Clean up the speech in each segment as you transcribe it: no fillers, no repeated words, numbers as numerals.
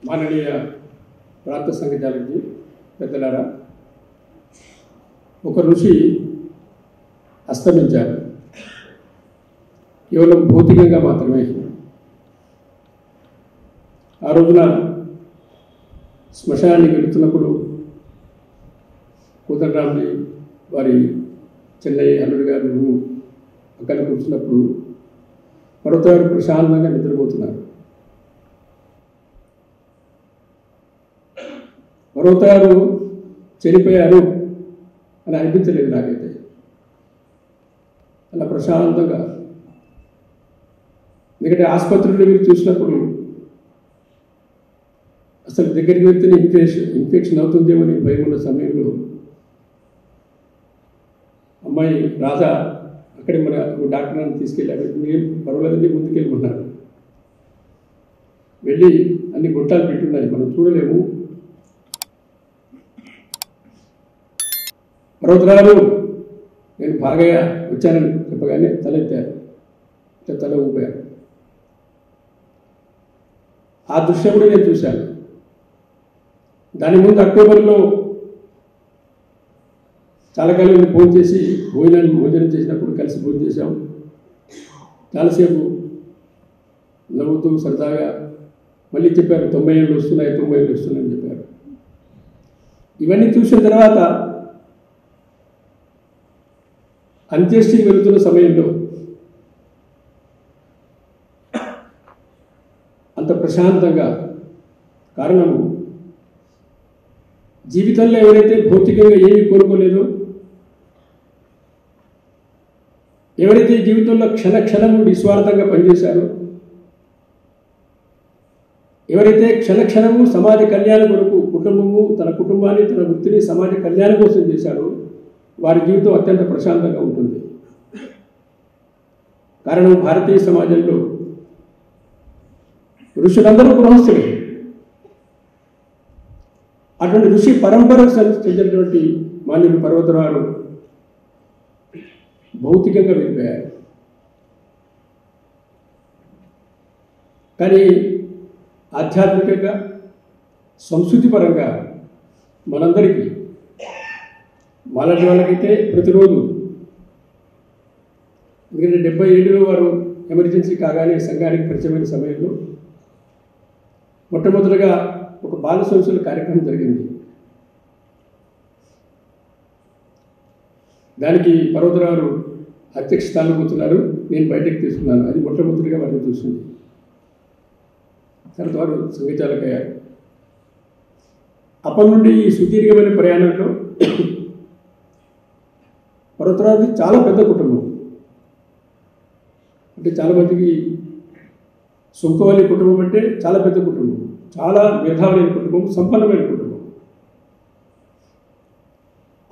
మాననీయ ప్రాంత సంఘచాలకులు పెద్దలారా, ఒక ఋషి అస్తమించారు. కేవలం భౌతికంగా మాత్రమే. ఆ రోజున శ్మశానానికి వెళుతున్నప్పుడు కోదండరాంజీ వారి చెన్నై అల్లుడు గారు అక్కడ కూర్చున్నప్పుడు పర్వతారు ప్రశాంతంగా నిద్రపోతున్నారు. పర్వతారు చనిపోయారు అని అనిపించలేదు నాకైతే. అలా ప్రశాంతంగా, ఎందుకంటే ఆసుపత్రుల్లో మీరు చూసినప్పుడు అసలు దగ్గరికి వెళ్తేనే ఇన్ఫెక్షన్ అవుతుందేమని భయం ఉన్న సమయంలో అమ్మాయి రాధా అక్కడే మన డాక్టర్ని తీసుకెళ్ళారు. మీరు పర్వాలేదండి ముందుకెళ్ళమన్నారు. వెళ్ళి అన్ని గొట్టాలు పెట్టున్నాయి, మనం చూడలేము. పర్వతరాలు నేను బాగా వచ్చానని చెప్పగానే తలెత్తారు, తల ఊపారు. ఆ దృశ్యం కూడా నేను చూశాను. దాని ముందు అక్టోబర్లో చాలా కాలం ఫోన్ చేసి భోజనం చేసినప్పుడు కలిసి భోజనం చేశాం. చాలాసేపు నవ్వుతూ సరదాగా మళ్ళీ చెప్పారు 90 ఏళ్ళు వస్తున్నాయి, 90 ఏళ్ళు వస్తున్నాయని చెప్పారు. ఇవన్నీ చూసిన తర్వాత అంత్యేష్టికి వెళుతున్న సమయంలో అంత ప్రశాంతంగా, కారణము జీవితంలో ఎవరైతే భౌతికంగా ఏమీ కోరుకోలేదో, ఎవరైతే జీవితంలో క్షణము నిస్వార్థంగా పనిచేశారో, ఎవరైతే క్షణము సమాజ కళ్యాణం కొరకు కుటుంబము, తన కుటుంబాన్ని, తన వృత్తిని సమాజ కళ్యాణం కోసం చేశారో వారి జీవితం అత్యంత ప్రశాంతంగా ఉంటుంది. కారణం భారతీయ సమాజంలో ఋషులందరూ గృహస్థులే. అటువంటి ఋషి పరంపరకు చెందినటువంటి మాన్యులు పర్వతరాలు భౌతికంగా వెళ్ళిపోయారు. కానీ ఆధ్యాత్మికంగా, సంస్కృతిపరంగా మనందరికీ, మాలాంటి వాళ్ళకైతే ప్రతిరోజు, ఎందుకంటే 77లో వారు ఎమర్జెన్సీ కాగానే సంఘానికి పరిచయమైన సమయంలో మొట్టమొదటిగా ఒక బాల సంస్థల కార్యక్రమం జరిగింది. దానికి పర్వతరావు అధ్యక్ష స్థానం కూర్చున్నారు, నేను బయటకు తీసుకున్నాను. అది మొట్టమొదటిగా వారిని చూసింది. తర్వాత వారు సంఘచాలకయ్యారు. అప్పటి నుండి ఈ సుదీర్ఘమైన ప్రయాణంలో పర్వతరావుది చాలా పెద్ద కుటుంబం. అంటే చాలామందికి సుంకవల్లి కుటుంబం అంటే చాలా పెద్ద కుటుంబం, చాలా మేధావులైన కుటుంబం, సంపన్నమైన కుటుంబం.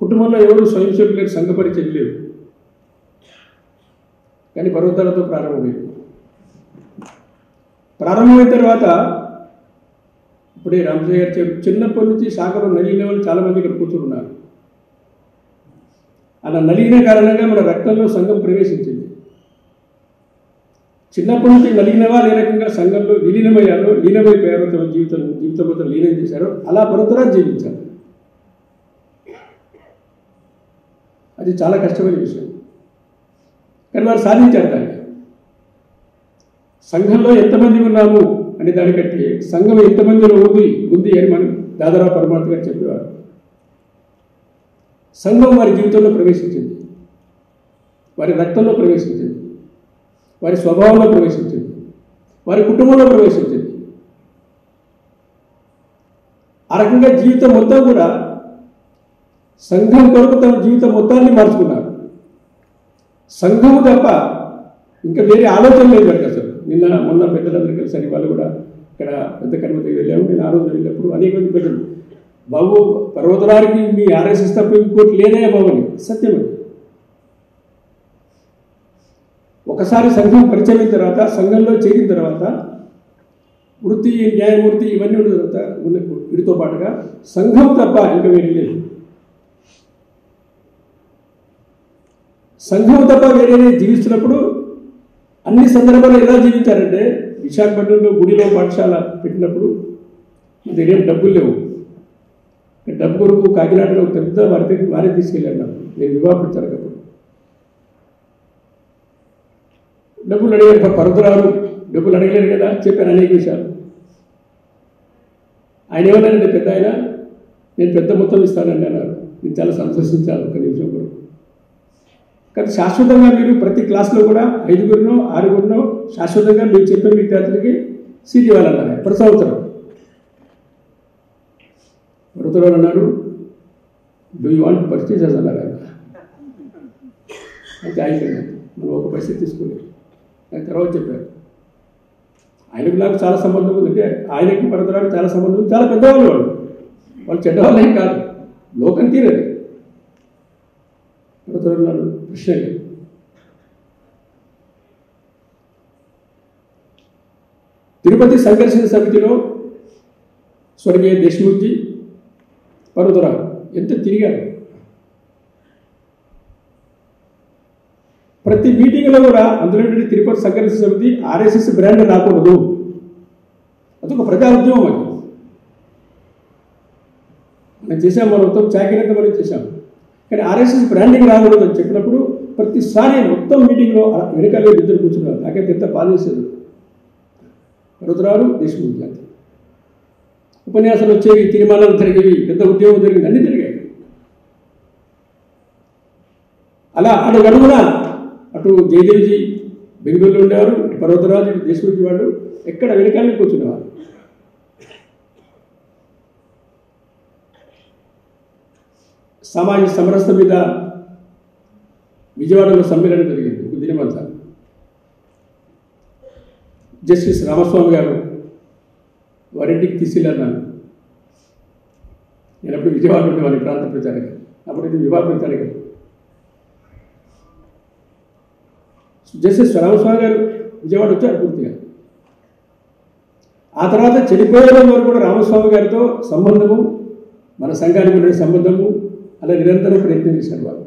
కుటుంబంలో ఎవరు స్వయం సేవకులు, సంఘ పరిచయం లేవు. కానీ పర్వతాలతో ప్రారంభమైన తర్వాత ఇప్పుడే రామజయ్య గారు చెప్పారు, చిన్నప్పటి నుంచి శాఖలో నలిగిన వాళ్ళు చాలామంది ఇక్కడ కూర్చున్నారు. అలా నలిగిన కారణంగా మన రక్తంలో సంఘం ప్రవేశించింది. చిన్నప్పటి నుంచి నలిగిన వాళ్ళు ఏ రకంగా సంఘంలో విలీనమయ్యారో, లీనమైపోయారో, తమ జీవితం మొత్తం లీనం చేశారో అలా పర్వతరాలు జీవించారు. అది చాలా కష్టమైన విషయం, కానీ వారు సాధించారు. దాన్ని సంఘంలో ఎంతమంది ఉన్నాము అనే దానికంటే సంఘం ఎంతమందిలో ఉంది అని మనం దాదారావు పరమాత్మ గారు చెప్పేవారు. సంఘం వారి జీవితంలో ప్రవేశించింది, వారి రక్తంలో ప్రవేశించింది, వారి స్వభావంలో ప్రవేశించింది, వారి కుటుంబంలో ప్రవేశించింది. ఆ రకంగా జీవితం మొత్తం కూడా సంఘం కొరకు తమ జీవితం మొత్తాన్ని మార్చుకున్నారు. సంఘము తప్ప ఇంకా వేరే ఆలోచన లేదు వారికి అసలు. మొన్న పెద్దలందరూ కలిసి వాళ్ళు కూడా ఇక్కడ పెద్ద కర్మతికి వెళ్ళాము. నేను ఆ రోజు వెళ్ళినప్పుడు అనేక మంది పెద్దలు, బాబు పర్వతరానికి మీ ఆర్ఎస్ఎస్ తప్ప ఇంకోటి లేదే బాబు అని. సత్యమని ఒకసారి సంఘం పరిచయం అయిన తర్వాత, సంఘంలో చేరిన తర్వాత, వృత్తి, న్యాయమూర్తి ఇవన్నీ ఉన్న తర్వాత వీటితో పాటుగా సంఘం తప్ప ఇంకా వేరే లేదు. సంఘం తప్ప వేరే జీవిస్తున్నప్పుడు అన్ని సందర్భాల్లో ఎలా జీవించారంటే, విశాఖపట్నంలో గుడిలో పాఠశాల పెట్టినప్పుడు మన దగ్గర ఏం డబ్బులు లేవు. డబ్బు కొరకు కాకినాడలో పెద్ద వారే తీసుకెళ్ళాను నాకు. నేను వివాహపడతాను కాబట్టి డబ్బులు అడిగారు. పరదురాలు డబ్బులు అడగలేరు కదా, చెప్పాను అనేక విషయాలు. ఆయన ఏమన్నానంటే, పెద్ద ఆయన నేను పెద్ద మొత్తం ఇస్తానండి అన్నారు. నేను చాలా సంతోషించాను ఒక నిమిషం కొరకు. కానీ శాశ్వతంగా మీరు ప్రతి క్లాస్లో కూడా 5గురినో 6గురినో శాశ్వతంగా మీరు చెప్పిన విద్యార్థులకి సీట్ ఇవ్వాలన్నారు ప్రతి సంవత్సరం. పరదురాలు అన్నారు, డూ యూ వాంట్ పర్చేజెస్ అన్నారు ఆయన. అయితే ఆయన మనం ఒక పరిస్థితి తీసుకోలేదు. ఆయన తర్వాత చెప్పారు, ఆయనకు నాకు చాలా సంబంధం ఉంది. అంటే ఆయనకి పరదురాలు చాలా సంబంధం ఉంది. చాలా పెద్దవాళ్ళు వాళ్ళు చెడ్డవాళ్ళేం కాదు, లోకం తీరది. పరదురాలు నాడు ప్రశ్న లేదు. తిరుపతి సంఘర్షణ సమితిలో స్వర్గీయ దేశ్ముఖ్జీ, పరదురాలు ఎంత తిరిగారు. ప్రతి మీటింగ్లో కూడా అందులో తిరుపతి సంఘర్షణ సమితి ఆర్ఎస్ఎస్ బ్రాండ్ రాకూడదు, అదొక ప్రజా ఉద్యమం. అది మనం చేసాం, మనం మొత్తం చాకిరంతా మనం చేశాం. కానీ ఆర్ఎస్ఎస్ బ్రాండింగ్ రాకూడదు అని చెప్పినప్పుడు ప్రతిసారి మొత్తం మీటింగ్లో వెనకాల ఇద్దరు కూర్చున్నారు. నాకైతే ఎంత బాధ వేసేది. పరదురాలు దేశ్ముఖ్ గారు ఉపన్యాసాలు వచ్చేవి, తీర్మానాలు జరిగేవి, పెద్ద ఉద్యోగం జరిగింది, అన్నీ జరిగాయి. అలా అడుగడుగునా అటు జయదేవ్జీ బెంగళూరులో ఉండేవారు, ఇటు పర్వతరాజు, ఇటు దేశ్ముఖ్ వాళ్ళు ఎక్కడ వెనకాలనే కూర్చునేవారు. సమాజ సమరసత మీద విజయవాడలో సమ్మేళనం జరిగింది ఒక దినమంతా. జస్టిస్ రామస్వామి గారు వారింటికి తీసుకెళ్ళాను. నేను అప్పుడు విజయవాడ ఉండేవాడిని ప్రాంత ప్రచారంగా. అప్పుడైతే వివాహ ప్రచారంగా జస్టిస్ రామస్వామి గారు విజయవాడ వచ్చారు పూర్తిగా. ఆ తర్వాత చనిపోయే వరకు కూడా రామస్వామి గారితో సంబంధము, మన సంఘానికి ఉండే సంబంధము అలా నిరంతరం ప్రయత్నం చేశారు వారు.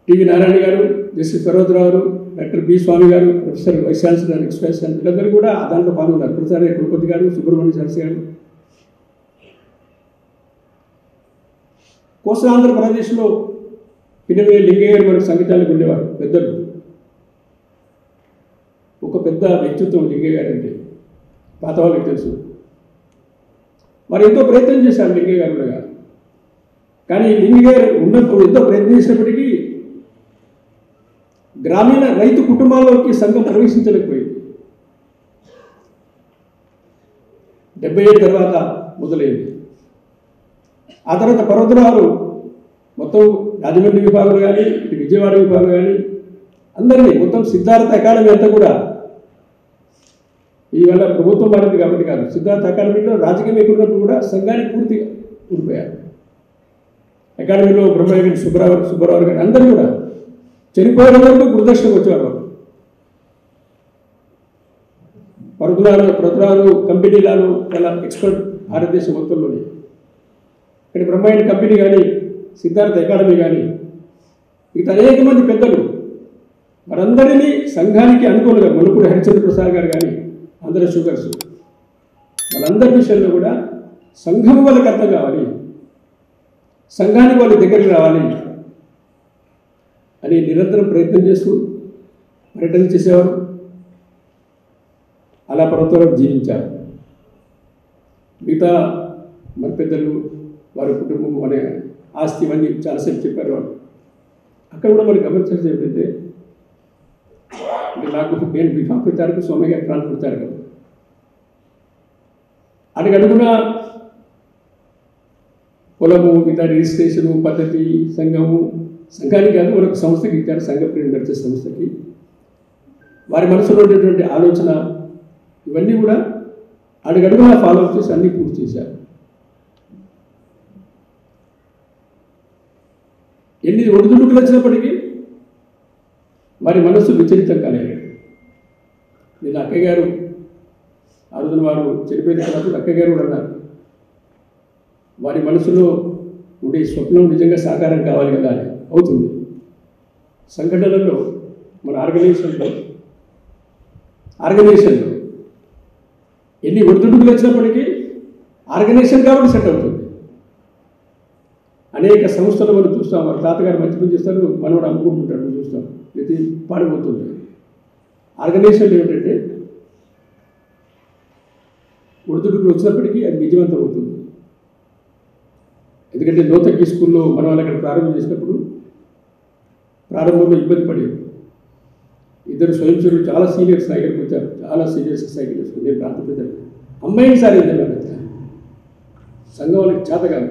టివి నారాయణ గారు, justice Parvatarao, doctor B Swamy గారు, professor vice chancellor, ex vice chancellor, వీళ్ళందరూ కూడా దాంట్లో పాల్గొన్నారు. ప్రొఫెసర్ కులపతి గారు, సుబ్రహ్మణ్య శాస్త్రి గారు. కోస్తాంధ్రప్రదేశ్లో పిన్నవేలి లింగయ్య గారు మనకు సంగీతానికి ఉండేవారు, పెద్దలు. ఒక పెద్ద వ్యక్తిత్వం లింగయ్య గారు అంటే పాత వాళ్ళకి తెలుసు. వారు ఎంతో ప్రయత్నం చేశారు లింగయ్య గారు కూడా. కానీ లింగయ్య గారు ఉన్నప్పుడు ఎంతో ప్రయత్నం చేసినప్పటికీ గ్రామీణ రైతు కుటుంబాల్లోకి సంఘం ప్రవేశించలేకపోయింది. 77 తర్వాత మొదలైంది. ఆ తర్వాత పర్వతరావు మొత్తం రాజమండ్రి విభాగం కానీ, ఇటు విజయవాడ విభాగం కానీ అందరినీ మొత్తం సిద్ధార్థ అకాడమీ అంతా కూడా, ఈవేళ ప్రభుత్వం మారింది కాబట్టి కాదు, సిద్ధార్థ అకాడమీలో రాజకీయం ఎక్కున్నప్పుడు కూడా సంఘానికి పూర్తిగా ఊడిపోయారు. అకాడమీలో బ్రహ్మయ్య సుబ్బారావు గారు అందరూ కూడా చనిపోయిన వరకు గురుదక్షిణకు వచ్చేవారు. పరదురాలు కంపెనీలను చాలా ఎక్స్పర్ట్ భారతదేశం మొత్తంలోనే. ఇక్కడ బ్రహ్మయ్య కంపెనీ కానీ, సిద్ధార్థ అకాడమీ కానీ, మిగతా అనేక మంది పెద్దలు వారందరినీ సంఘానికి అనుకూలంగా, మనుపూడి హరిచంద్ర ప్రసాద్ గారు కానీ, ఆంధ్ర షుగర్స్, వాళ్ళందరి విషయంలో కూడా సంఘం వాళ్ళకి అర్థం కావాలి, సంఘానికి వాళ్ళు దగ్గరికి రావాలి అని నిరంతరం ప్రయత్నం చేస్తూ పర్యటన చేసేవారు. అలా పర్వతరావు జీవించారు. మిగతా మన పెద్దలు, వారి కుటుంబం, మన ఆస్తి, ఇవన్నీ చాలాసేపు చెప్పారు వాళ్ళు. అక్కడ కూడా మనకి గమనించాల్సి ఏంటంటే, నాకు నేను వివాహ ప్రచారకు సోమయ్య గారు ప్రాంత ప్రచారకం. అడుగడుగున పొలము, మిగతా రిజిస్ట్రేషను పద్ధతి, సంఘానికి కాదు మరొక సంస్థకి ఇచ్చారు, సంఘ ప్రేమ నడిచే సంస్థకి. వారి మనసులో ఉండేటువంటి ఆలోచన ఇవన్నీ కూడా అడుగడుగున ఫాలో అప్ చేసి అన్నీ పూర్తి చేశారు. ఎన్ని ఒడిదుడుకులు వచ్చినప్పటికీ వారి మనస్సు విచలితం కాలేదు. నేను అక్కయ్య గారు ఆ రోజున వారు చనిపోయిన తర్వాత అక్కయ్య గారు కూడా అన్నారు, వారి మనసులో ఉండే స్వప్నం నిజంగా సాకారం కావాలి కదా అని. అవుతుంది. సంఘటనలో మన ఆర్గనైజేషన్లో ఎన్ని ఒడిదుడుకులు వచ్చినప్పటికీ ఆర్గనైజేషన్ కాబట్టి సెట్ అవుతుంది. అనేక సంస్థలు మనం చూస్తాం, వారి తాతగారు మంచి పని చేస్తారు, మనవాడు అమ్ముకుంటుంటాడు, చూస్తాం, ఇది పాడిపోతుంది. ఆర్గనైజేషన్ ఏమిటంటే ఒడిదుడుకులు వచ్చినప్పటికీ అది విజయవంతం అవుతుంది. ఎందుకంటే నూతకి స్కూల్లో మనం వాళ్ళు అక్కడ ప్రారంభం చేసినప్పుడు ప్రారంభంలో ఇబ్బంది పడేది. ఇద్దరు స్వయంసేవకులు చాలా సీనియర్ స్థాయికి వచ్చారు, చాలా సీనియర్స్ స్థాయికి చేసుకుని నేను ప్రాంత పెద్ద అమ్మాయిని సార్ ఏదైనా సంఘం వాళ్ళకి చేత కాదు,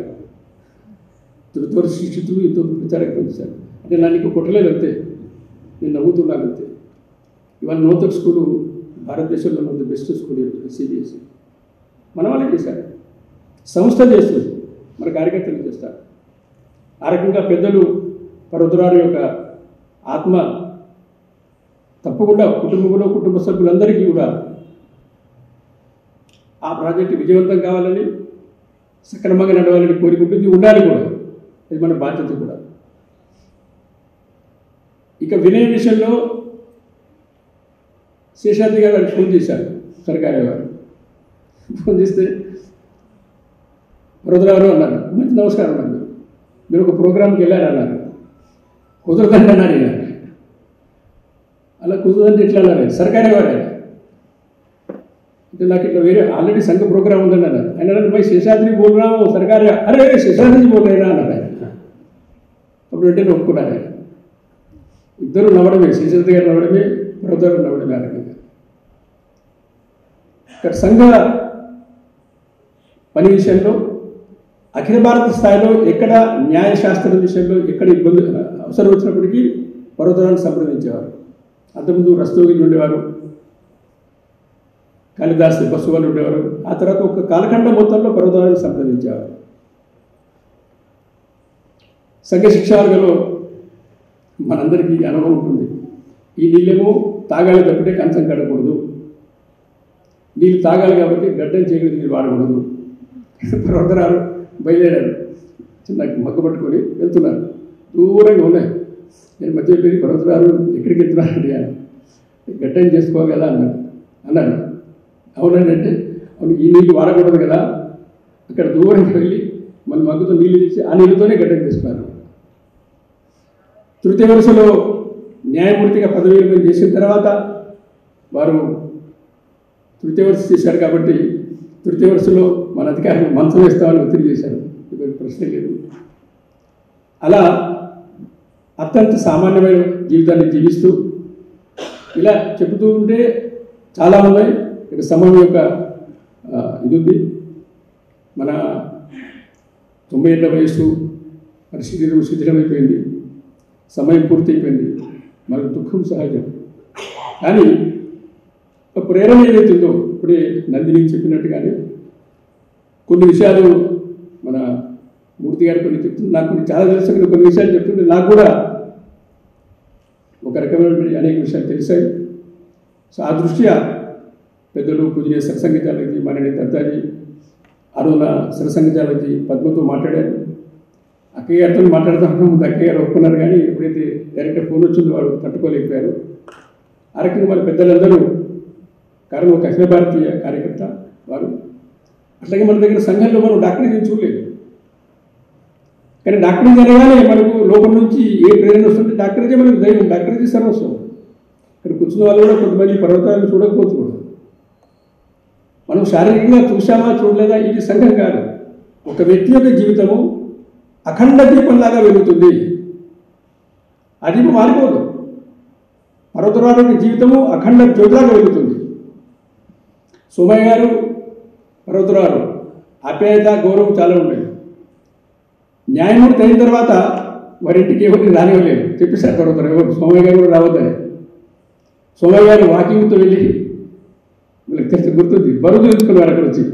త్వర శిక్షితులు ఎంతో ప్రచారకు పంచారు. అంటే నా నీకు కొట్టలేదు అంతే, నేను నవ్వుతున్నాను అంతే. ఇవాళ నూతక్ స్కూలు భారతదేశంలో ఉన్న బెస్ట్ స్కూల్ సిబిఎస్ఈ మన వాళ్ళే చేశారు, సంస్థ చేస్తుంది, మన కార్యకర్తలు చేస్తారు. ఆ రకంగా పెద్దలు పర్వతరారు యొక్క ఆత్మ తప్పకుండా కుటుంబంలో కుటుంబ సభ్యులందరికీ కూడా ఆ ప్రాజెక్టు విజయవంతం కావాలని, సక్రమంగా నడవాలని కోరుకుంటుంది, ఉండాలి కూడా, అది మన బాధ్యత కూడా. ఇక వినయ విషయంలో శేషాద్రి గారు వారికి ఫోన్ చేశారు, సర్కారీ వారు ఫోన్ చేస్తే పర్వతరారు అన్నారు, మంచి నమస్కారం అన్నారు, మీరు ఒక ప్రోగ్రాంకి వెళ్ళారన్నారు, కుదరదండి అన్నారు. అలా కుదరదంటే ఎట్లా అన్నారు, సర్కారీ వారే అంటే నాకు ఇట్లా వేరే ఆల్రెడీ సంఘ ప్రోగ్రాం ఉందని అన్నారు. ఆయన मैं శేషాద్రి बोल रहा हूँ सरकारी, अरे శేషాద్రి बोल रहे అన్నారు ఆయన. అప్పుడు వెంటనే ఒప్పుకున్నారు ఆయన. ఇద్దరు నవ్వడమే, శేషాద్రి గారు నవ్వడమే, పర్వతరారు నవ్వడమే. ఆ రకంగా ఇక్కడ సంఘ పని విషయంలో అఖిల భారత స్థాయిలో ఎక్కడ న్యాయశాస్త్రం విషయంలో ఎక్కడ ఇబ్బంది అవసరం వచ్చినప్పటికీ పర్వతరాన్ని సంప్రదించేవారు. అంతకుముందు రస్తోగి ఉండేవారు, కాళిదాస్ బస్సు వాళ్ళు ఉండేవారు. ఆ తర్వాత ఒక కాలఖండం మొత్తంలో పర్వతరాన్ని సంప్రదించేవారు. సంఘ శిక్షార్గలో మనందరికీ అనుభవం ఉంటుంది. ఈ నీళ్ళేమో తాగాలి తప్పితే కంచం కడకూడదు, నీళ్ళు తాగాలి కాబట్టి గడ్డం చేయగలిగి నీళ్ళు వాడకూడదు. పర్వతరారు బయలుదేరారు, చిన్న మగ్గ పట్టుకొని వెళ్తున్నారు, దూరంగా ఉన్నాయి. నేను మధ్య పేరు పర్వతరారు ఎక్కడికి వెళ్తున్నారు అడిగాను, గడ్డం చేసుకోవాలి కదా అన్నాడు. అవునండి అంటే, అవును ఈ నీళ్ళు వాడకూడదు కదా, అక్కడ దూరంగా వెళ్ళి మన మగ్గుతో నీళ్ళు తీసి ఆ నీళ్ళతోనే గడ్డం తీసుకున్నారు. తృతీయ వరుసలో న్యాయమూర్తిగా పదవి విరమణ చేసిన తర్వాత వారు తృతీయ వరుస చేశారు కాబట్టి తృతీయ వరుసలో మన అధికారులు మంచం వేస్తామని ఒత్తిడి చేశారు, ప్రశ్న లేదు. అలా అత్యంత సామాన్యమైన జీవితాన్ని జీవిస్తూ ఇలా చెబుతూ ఉంటే చాలా ఉన్నాయి. ఇక్కడ సమయం యొక్క ఇది ఉంది. మన 90 ఏళ్ల వయసు, మరి శిథిలమైపోయింది, సమయం పూర్తయిపోయింది, మనకు దుఃఖం సహజం. కానీ ప్రేరణ ఏదైతుందో ఇప్పుడే నందిని చెప్పినట్టుగానే కొన్ని విషయాలు మన మూర్తి గారు కొన్ని చెప్తుంది, నాకు కొన్ని చాలా తెలుసు, కొన్ని విషయాలు చెప్తుంటే నాకు కూడా ఒక రకమైన అనేక విషయాలు తెలిసాయి. సో ఆ దృష్ట్యా పెద్దలు పూజనీయ సరసంగజాలజీ మనని దత్తాజీ, అరుణ సరసంగజాలజీ పద్మతో మాట్లాడారు. అక్కయ్య గారితో మాట్లాడుతున్నప్పుడు ముందు అక్కయ్య గారు ఒప్పుకున్నారు, కానీ ఎప్పుడైతే డైరెక్ట్గా ఫోన్ వచ్చిందో వాడు తట్టుకోలేకపోయారు. ఆ రకంగా మన పెద్దలందరూ, కారణం ఒక అఖిల భారతీయ కార్యకర్త వారు. అట్లాగే మన దగ్గర సంఘంలో మనం డాక్టరేట్ చూడలేదు, కానీ డాక్టరేట్ జరగానే మనకు లోపల నుంచి ఏ ప్రేరణ వస్తుంటే డాక్టరేజే మనకు ధైర్యం, డాక్టరేజే సర్వస్వం. ఇక్కడ కూర్చున్న వాళ్ళు కూడా కొంతమంది పర్వతాలను చూడకపోతే కూడా మనం శారీరకంగా చూసామా చూడలేదా ఇది సంఘం కాదు. ఒక వ్యక్తి యొక్క జీవితము అఖండ దీపంలాగా వెలుగుతుంది, ఆ దీపం మారిపోదు. పర్వతరారు యొక్క జీవితము అఖండ జ్యోతిలాగా వెలుగుతుంది. సోమయ్య గారు, పర్వతరారు ఆప్యాయత గౌరవం చాలా ఉండేది. న్యాయమూర్తి అయిన తర్వాత వారింటికి ఎవరిని రానివ్వలేదు, చెప్పేశారు పర్వతరారు ఎవరు సోమయ్య గారు కూడా రావద్దని. సోమయ్య గారు వాకింగ్తో వెళ్ళి, వీళ్ళకి తెలిసి గుర్తుంది, బరువు తెలుసుకున్నారు. అక్కడ వచ్చి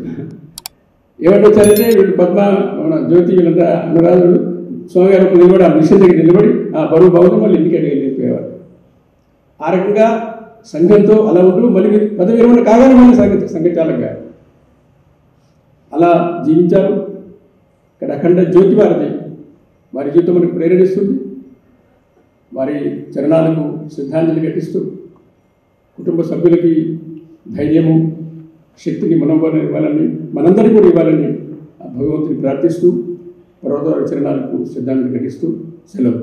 ఏమంటే వచ్చారంటే వీళ్ళు పద్మ, మన జ్యోతి, వీళ్ళంతా అనురాధులు. సోమయ్య గారు నిలబడి ఆ మిషన్ దగ్గర నిలబడి ఆ బరువు బాగుంది మళ్ళీ ఇంటికి వెళ్ళిపోయేవారు. ఆ రకంగా సంఘంతో అలా ఉంటూ మళ్ళీ పదవి విరమణ కాగానే మళ్ళీ సంఘచాలకుగా అలా జీవించారు. ఇక్కడ అఖండ జ్యోతి వారిది, వారి జీవితం మనకు ప్రేరణిస్తుంది. వారి చరణాలకు శ్రద్ధాంజలి ఘటిస్తూ కుటుంబ సభ్యులకి ధైర్యము, శక్తిని ఇవ్వాలని మనందరికీ కూడా ఇవ్వాలని భగవంతుని ప్రార్థిస్తూ పర్వతాల చరణాలకు శ్రద్ధాంజలి ఘటిస్తూ సెలవు.